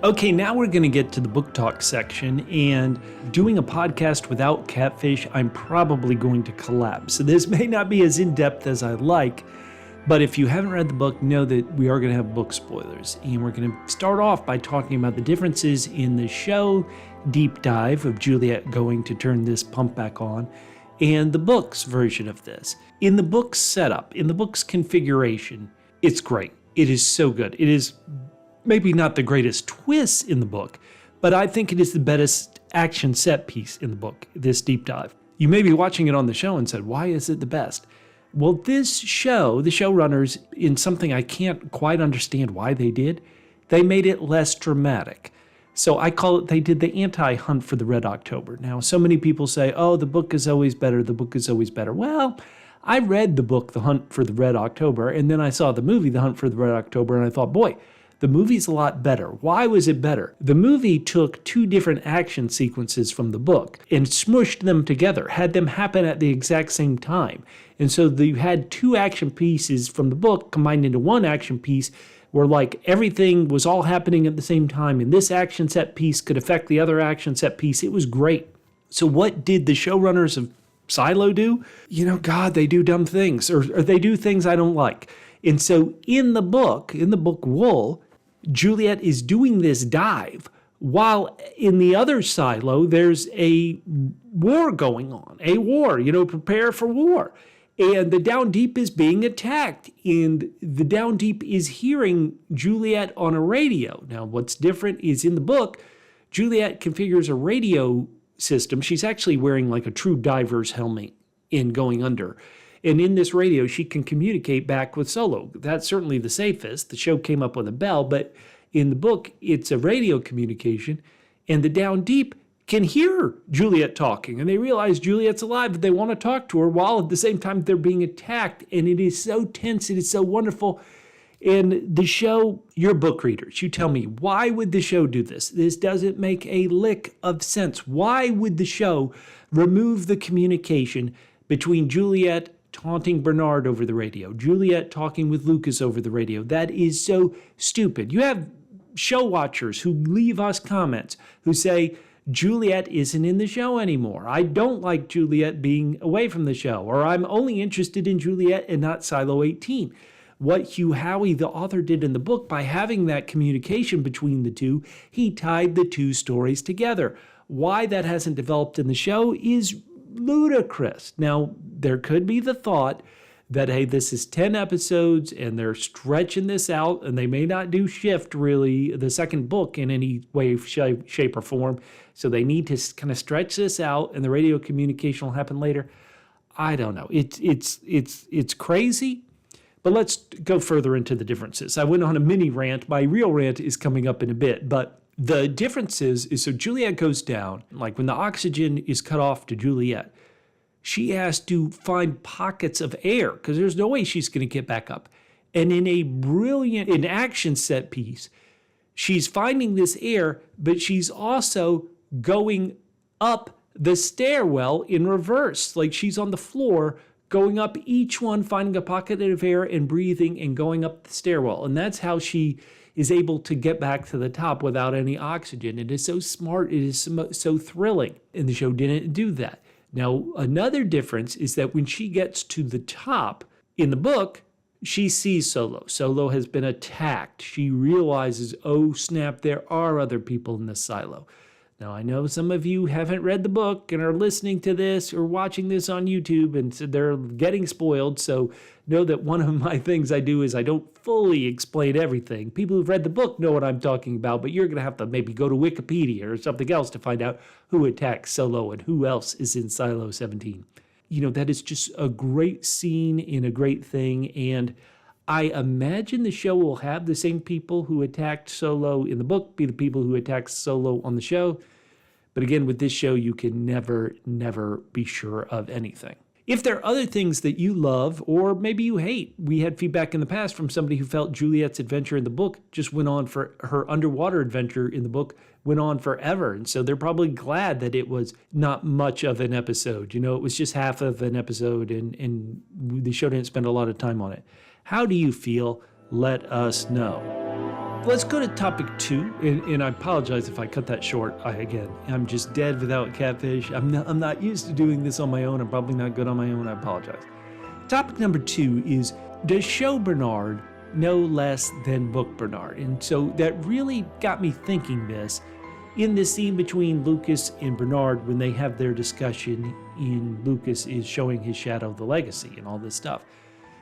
Okay, now we're going to get to the book talk section, and doing a podcast without Catfish, I'm probably going to collapse. So this may not be as in-depth as I'd like, but if you haven't read the book, know that we are going to have book spoilers. And we're going to start off by talking about the differences in the show deep dive of Juliette going to turn this pump back on, and the book's version of this. In the book's setup, in the book's configuration, it's great. It is so good. It is maybe not the greatest twist in the book, but I think it is the best action set piece in the book, this deep dive. You may be watching it on the show and said, why is it the best? Well, this show, the showrunners, in something I can't quite understand why they did, they made it less dramatic. So I call it, they did the anti-Hunt for the Red October. Now, so many people say, oh, the book is always better, the book is always better. Well, I read the book, The Hunt for the Red October, and then I saw the movie, The Hunt for the Red October, and I thought, boy, the movie's a lot better. Why was it better? The movie took two different action sequences from the book and smushed them together, had them happen at the exact same time. And so you had two action pieces from the book combined into one action piece where like everything was all happening at the same time, and this action set piece could affect the other action set piece. It was great. So what did the showrunners of Silo do? God, they do dumb things, or they do things I don't like. And so in the book Wool, Juliette is doing this dive while in the other silo, there's a war going on, prepare for war. And the Down Deep is being attacked, and the Down Deep is hearing Juliette on a radio. Now, what's different is in the book, Juliette configures a radio system. She's actually wearing like a true diver's helmet in going under. And in this radio, she can communicate back with Solo. That's certainly the safest. The show came up with a bell, but in the book, it's a radio communication. And the Down Deep can hear Juliette talking. And they realize Juliette's alive, but they want to talk to her while at the same time they're being attacked. And it is so tense. It is so wonderful. And the show, you're book readers. You tell me, why would the show do this? This doesn't make a lick of sense. Why would the show remove the communication between Juliette taunting Bernard over the radio, Juliette talking with Lukas over the radio? That is so stupid. You have show watchers who leave us comments who say, Juliette isn't in the show anymore. I don't like Juliette being away from the show, or I'm only interested in Juliette and not Silo 18. What Hugh Howey, the author, did in the book, by having that communication between the two, he tied the two stories together. Why that hasn't developed in the show is ludicrous. Now, there could be the thought that, hey, this is 10 episodes and they're stretching this out and they may not do Shift, really, the second book, in any way, shape, or form. So they need to kind of stretch this out and the radio communication will happen later. I don't know. It's crazy. But let's go further into the differences. I went on a mini rant. My real rant is coming up in a bit, but the differences is, so Juliette goes down, like when the oxygen is cut off to Juliette, she has to find pockets of air because there's no way she's going to get back up. And in a brilliant action set piece, she's finding this air, but she's also going up the stairwell in reverse. Like she's on the floor, going up each one, finding a pocket of air and breathing and going up the stairwell. And that's how she is able to get back to the top without any oxygen. It is so smart. It is so thrilling. And the show didn't do that. Now, another difference is that when she gets to the top in the book, she sees Solo. Solo has been attacked. She realizes, oh, snap, there are other people in this silo. Now, I know some of you haven't read the book and are listening to this or watching this on YouTube, and so they're getting spoiled. So know that one of my things I do is I don't fully explain everything. People who've read the book know what I'm talking about, but you're going to have to maybe go to Wikipedia or something else to find out who attacks Solo and who else is in Silo 17. That is just a great scene and a great thing. And I imagine the show will have the same people who attacked Solo in the book be the people who attacked Solo on the show. But again, with this show, you can never be sure of anything. If there are other things that you love or maybe you hate, we had feedback in the past from somebody who felt Juliette's adventure in the book just went on for her underwater adventure in the book went on forever. And so they're probably glad that it was not much of an episode. It was just half of an episode and the show didn't spend a lot of time on it. How do you feel? Let us know. Let's go to topic 2, and I apologize if I cut that short. I'm just dead without catfish. I'm not used to doing this on my own. I'm probably not good on my own. I apologize. Topic number 2 is, does show Bernard no less than book Bernard? And so that really got me thinking this in the scene between Lukas and Bernard when they have their discussion in Lukas is showing his shadow the legacy and all this stuff.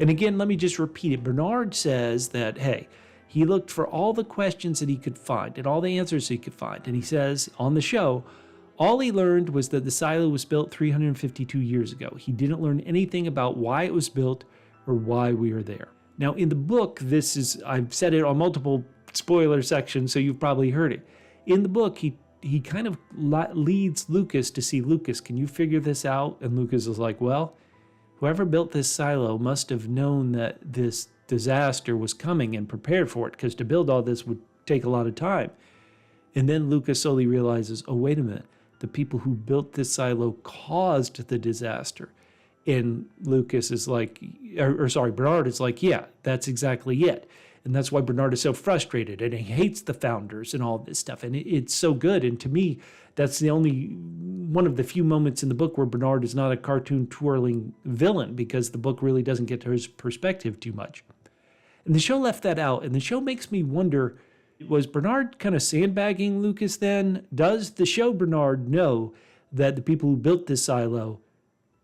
And again, let me just repeat it. Bernard says that, hey, he looked for all the questions that he could find and all the answers he could find. And he says on the show, all he learned was that the silo was built 352 years ago. He didn't learn anything about why it was built or why we are there. Now, in the book, I've said it on multiple spoiler sections, so you've probably heard it. In the book, he kind of leads Lukas to see, Lukas, can you figure this out? And Lukas is like, well, whoever built this silo must have known that this disaster was coming and prepared for it, because to build all this would take a lot of time. And then Lukas slowly realizes, oh, wait a minute, the people who built this silo caused the disaster. And Lukas is like, Bernard is like, yeah, that's exactly it. And that's why Bernard is so frustrated and he hates the founders and all this stuff. And it's so good. And to me, that's the only one of the few moments in the book where Bernard is not a cartoon twirling villain, because the book really doesn't get to his perspective too much. And the show left that out. And the show makes me wonder, was Bernard kind of sandbagging Lukas then? Does the show Bernard know that the people who built this silo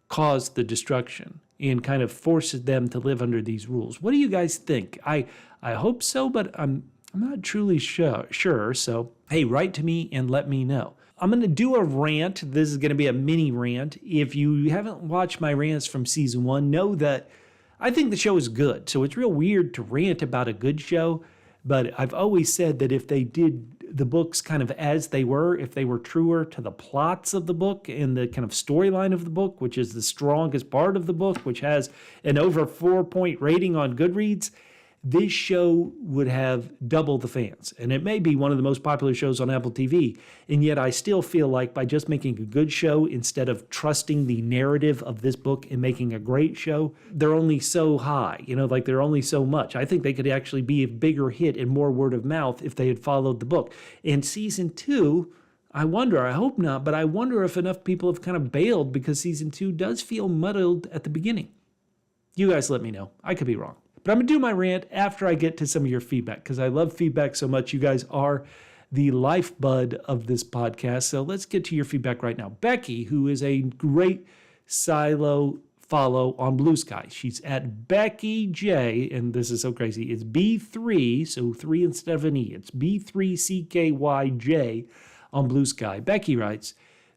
caused the destruction and kind of forced them to live under these rules? What do you guys think? I hope so, but I'm not truly sure. So, hey, write to me and let me know. I'm going to do a rant. This is going to be a mini rant. If you haven't watched my rants from season 1, know that I think the show is good. So it's real weird to rant about a good show, but I've always said that if they did the books kind of as they were, if they were truer to the plots of the book and the kind of storyline of the book, which is the strongest part of the book, which has an over 4-point rating on Goodreads, this show would have double the fans. And it may be one of the most popular shows on Apple TV. And yet I still feel like by just making a good show instead of trusting the narrative of this book and making a great show, they're only so high, they're only so much. I think they could actually be a bigger hit and more word of mouth if they had followed the book. And season 2, I hope not, but I wonder if enough people have kind of bailed, because season 2 does feel muddled at the beginning. You guys let me know. I could be wrong. But I'm going to do my rant after I get to some of your feedback, because I love feedback so much. You guys are the lifeblood of this podcast. So let's get to your feedback right now. Becky, who is a great Silo follow on Blue Sky. She's at Becky J, and this is so crazy. It's B3, so 3 instead of an E. It's B3CKYJ on Blue Sky. Becky writes,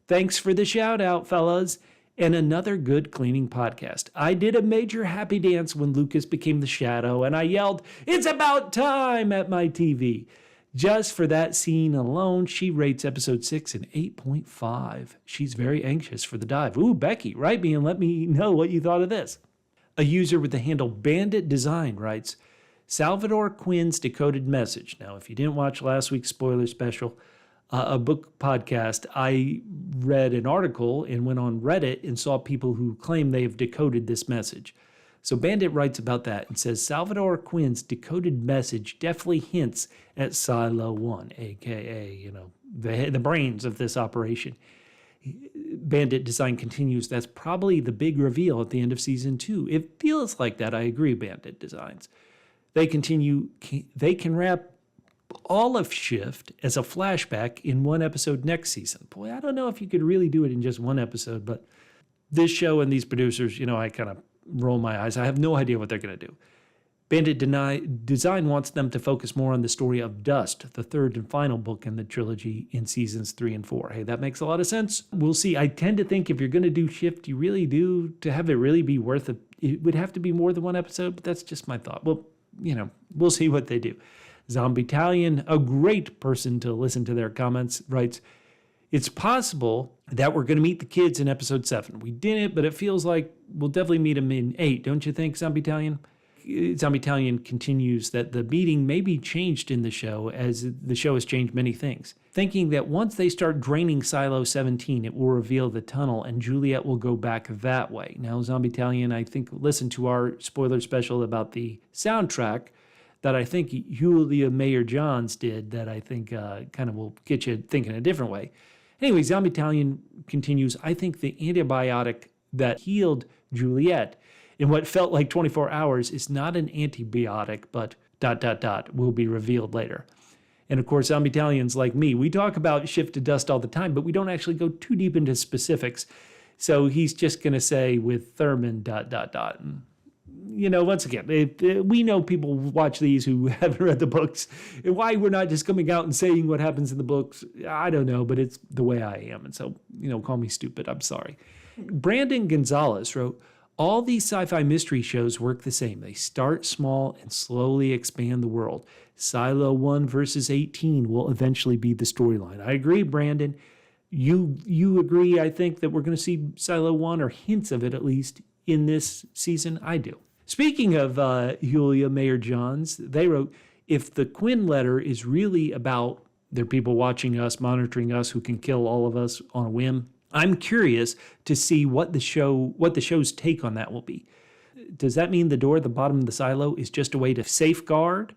thanks for the shout out, fellas. And another good cleaning podcast. I did a major happy dance when Lukas became the shadow, and I yelled, "It's about time!" at my TV. Just for that scene alone, she rates episode 6 an 8.5. She's very anxious for the dive. Ooh, Becky, write me and let me know what you thought of this. A user with the handle Bandit Design writes, Salvador Quinn's decoded message. Now, if you didn't watch last week's spoiler special, a book podcast, I read an article and went on Reddit and saw people who claim they have decoded this message. So Bandit writes about that and says, Salvador Quinn's decoded message definitely hints at Silo 1, a.k.a., the brains of this operation. Bandit Design continues, that's probably the big reveal at the end of season 2. It feels like that. I agree, Bandit Designs. They continue, they can wrap all of Shift as a flashback in one episode next season. Boy, I don't know if you could really do it in just one episode, but this show and these producers, I kind of roll my eyes. I have no idea what they're going to do. Bandit Design wants them to focus more on the story of Dust, the third and final book in the trilogy in seasons 3 and 4. Hey, that makes a lot of sense. We'll see. I tend to think if you're going to do Shift, you really do, to have it really be worth it, it would have to be more than one episode, but that's just my thought. Well, we'll see what they do. Zombie-talion, a great person to listen to their comments, writes, it's possible that we're going to meet the kids in episode 7. We didn't, but it feels like we'll definitely meet them in 8, don't you think, Zombie-talion? Zombie-talion continues that the meeting may be changed in the show, as the show has changed many things. Thinking that once they start draining Silo 17, it will reveal the tunnel and Juliette will go back that way. Now, Zombie-talion, I think, listened to our spoiler special about the soundtrack. that I think Julia Mayer-Johns did that I think kind of will get you thinking a different way. Anyway, Zombie Italian continues, I think the antibiotic that healed Juliette in what felt like 24 hours is not an antibiotic, but ... will be revealed later. And of course, Zombie Italians like me, we talk about Shift to Dust all the time, but we don't actually go too deep into specifics. So he's just going to say with Thurman ... And, once again, we know people watch these who haven't read the books. And why we're not just coming out and saying what happens in the books, I don't know, but it's the way I am. And so, call me stupid. I'm sorry. Brandon Gonzalez wrote, all these sci-fi mystery shows work the same. They start small and slowly expand the world. Silo 1 versus 18 will eventually be the storyline. I agree, Brandon. You agree, I think, that we're going to see Silo 1 or hints of it at least in this season? I do. Speaking of Julia Mayer-Johns, they wrote, if the Quinn letter is really about there are people watching us, monitoring us who can kill all of us on a whim, I'm curious to see what the show's take on that will be. Does that mean the door at the bottom of the silo is just a way to safeguard?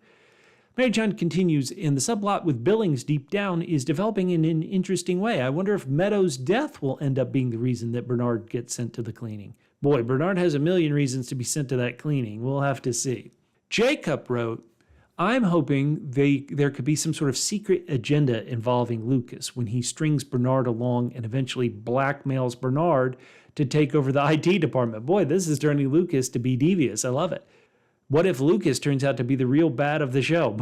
Mary John continues, and the subplot with Billings deep down is developing in an interesting way. I wonder if Meadows' death will end up being the reason that Bernard gets sent to the cleaning. Boy, Bernard has a million reasons to be sent to that cleaning. We'll have to see. Jacob wrote, I'm hoping there could be some sort of secret agenda involving Lukas when he strings Bernard along and eventually blackmails Bernard to take over the IT department. Boy, this is turning Lukas to be devious. I love it. What if Lukas turns out to be the real bad of the show?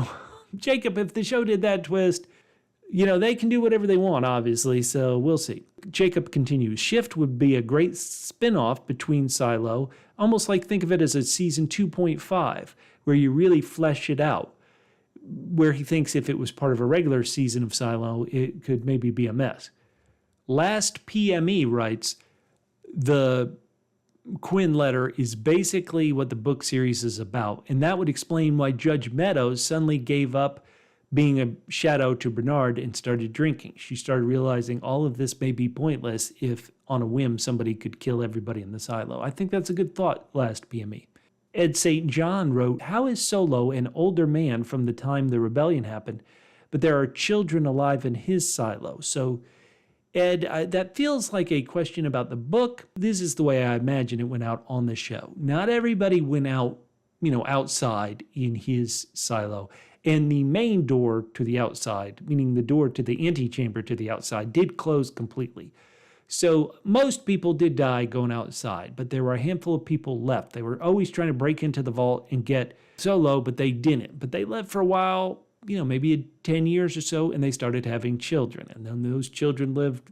Jacob, if the show did that twist, they can do whatever they want, obviously, so we'll see. Jacob continues, Shift would be a great spin-off between Silo, almost like think of it as a season 2.5, where you really flesh it out, where he thinks if it was part of a regular season of Silo, it could maybe be a mess. Last PME writes, the Quinn letter is basically what the book series is about, and that would explain why Judge Meadows suddenly gave up being a shadow to Bernard and started drinking. She started realizing all of this may be pointless if, on a whim, somebody could kill everybody in the silo. I think that's a good thought, last PME. Ed St. John wrote, how is Solo an older man from the time the rebellion happened, but there are children alive in his silo? So, Ed, that feels like a question about the book. This is the way I imagine it went out on the show. Not everybody went out, outside in his silo. And the main door to the outside, meaning the door to the antechamber to the outside, did close completely. So most people did die going outside, but there were a handful of people left. They were always trying to break into the vault and get Solo, but they didn't. But they left for a while, maybe 10 years or so, and they started having children. And then those children lived,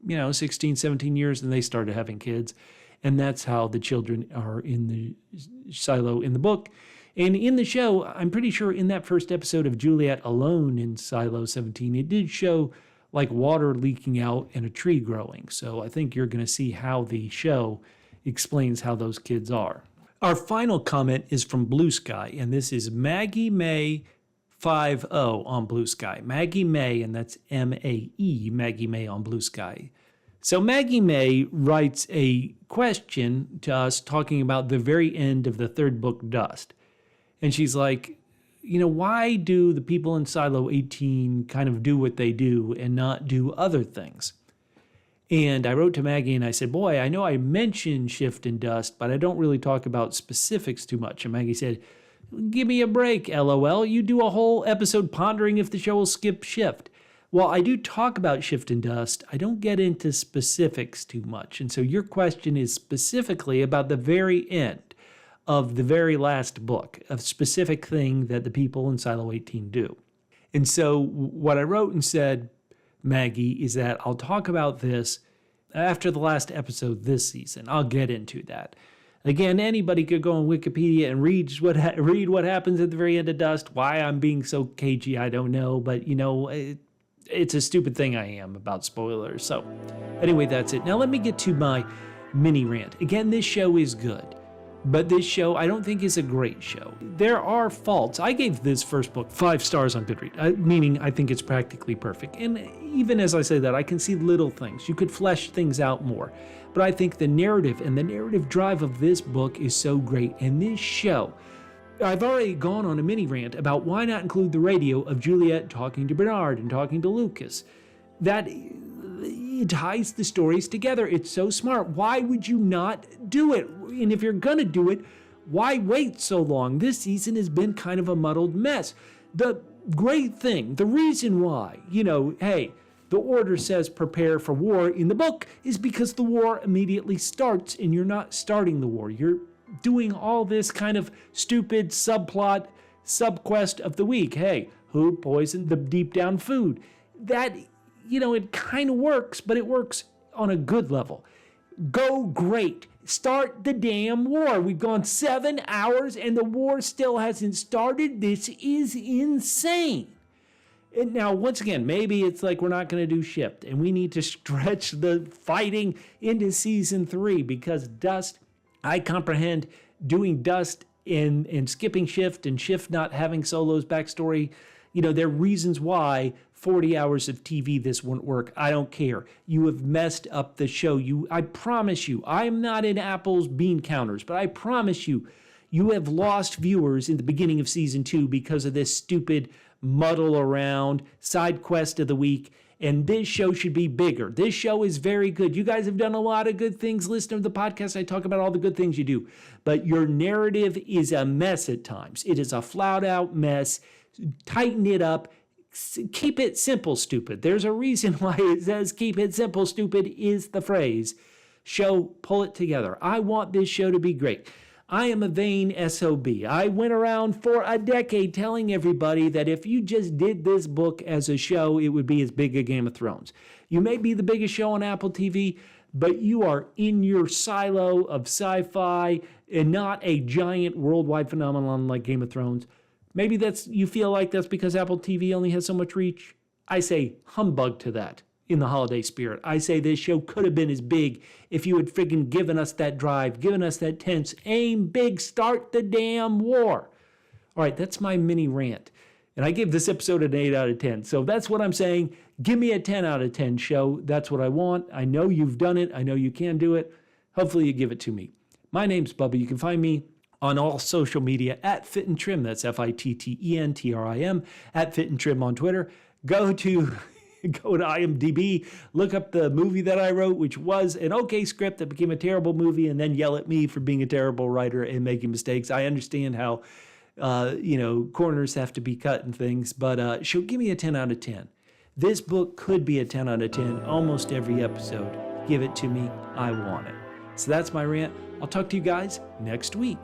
16, 17 years, and they started having kids. And that's how the children are in the silo in the book. And in the show, I'm pretty sure in that first episode of Juliette alone in Silo 17, it did show like water leaking out and a tree growing. So I think you're going to see how the show explains how those kids are. Our final comment is from Blue Sky, and this is Maggie May 50 on Blue Sky. Maggie May, and that's M-A-E, Maggie May on Blue Sky. So Maggie May writes a question to us talking about the very end of the third book, Dust. And she's like, why do the people in Silo 18 kind of do what they do and not do other things? And I wrote to Maggie and I said, boy, I know I mentioned Shift and Dust, but I don't really talk about specifics too much. And Maggie said, give me a break, LOL. You do a whole episode pondering if the show will skip Shift. Well, I do talk about Shift and Dust. I don't get into specifics too much. And so your question is specifically about the very end of the very last book, a specific thing that the people in Silo 18 do. And so what I wrote and said, Maggie, is that I'll talk about this after the last episode this season. I'll get into that. Again, anybody could go on Wikipedia and read what happens at the very end of Dust. Why I'm being so cagey, I don't know. But, it's a stupid thing I am about spoilers. So anyway, that's it. Now let me get to my mini rant. Again, this show is good. But this show, I don't think is a great show. There are faults. I gave this first book 5 stars on Goodreads, meaning I think it's practically perfect. And even as I say that, I can see little things. You could flesh things out more. But I think the narrative and the narrative drive of this book is so great. And this show, I've already gone on a mini rant about why not include the radio of Juliette talking to Bernard and talking to Lukas. That it ties the stories together. It's so smart. Why would you not do it? And if you're going to do it, why wait so long? This season has been kind of a muddled mess. The great thing, the reason why, hey, the order says prepare for war in the book is because the war immediately starts and you're not starting the war. You're doing all this kind of stupid subplot, subquest of the week. Hey, who poisoned the deep down food? That, it kind of works, but it works on a good level. Go great. Start the damn war. We've gone 7 hours and the war still hasn't started. This is insane. And now, once again, maybe it's like we're not going to do shift and we need to stretch the fighting into season 3 because Dust, I comprehend doing Dust and skipping shift and shift not having Solo's backstory. There are reasons why 40 hours of TV, this won't work. I don't care. You have messed up the show. I promise you, I'm not in Apple's bean counters, but I promise you, you have lost viewers in the beginning of season 2 because of this stupid muddle around side quest of the week. And this show should be bigger. This show is very good. You guys have done a lot of good things. Listen to the podcast. I talk about all the good things you do. But your narrative is a mess at times. It is a flat out mess. Tighten it up. Keep it simple, stupid. There's a reason why it says keep it simple, stupid is the phrase. Show, pull it together. I want this show to be great. I am a vain SOB. I went around for a decade telling everybody that if you just did this book as a show, it would be as big as Game of Thrones. You may be the biggest show on Apple TV, but you are in your silo of sci-fi and not a giant worldwide phenomenon like Game of Thrones. Maybe you feel like that's because Apple TV only has so much reach. I say humbug to that in the holiday spirit. I say this show could have been as big if you had friggin' given us that drive, given us that tense, aim big, start the damn war. All right, that's my mini rant. And I give this episode an 8 out of 10. So that's what I'm saying. Give me a 10 out of 10 show. That's what I want. I know you've done it. I know you can do it. Hopefully you give it to me. My name's Bubba. You can find me on all social media at Fit and Trim. That's FITTENTRIM, at Fit and Trim on Twitter. Go to IMDb, look up the movie that I wrote, which was an okay script that became a terrible movie, and then yell at me for being a terrible writer and making mistakes. I understand how, corners have to be cut and things, but she'll give me a 10 out of 10. This book could be a 10 out of 10 almost every episode. Give it to me. I want it. So that's my rant. I'll talk to you guys next week.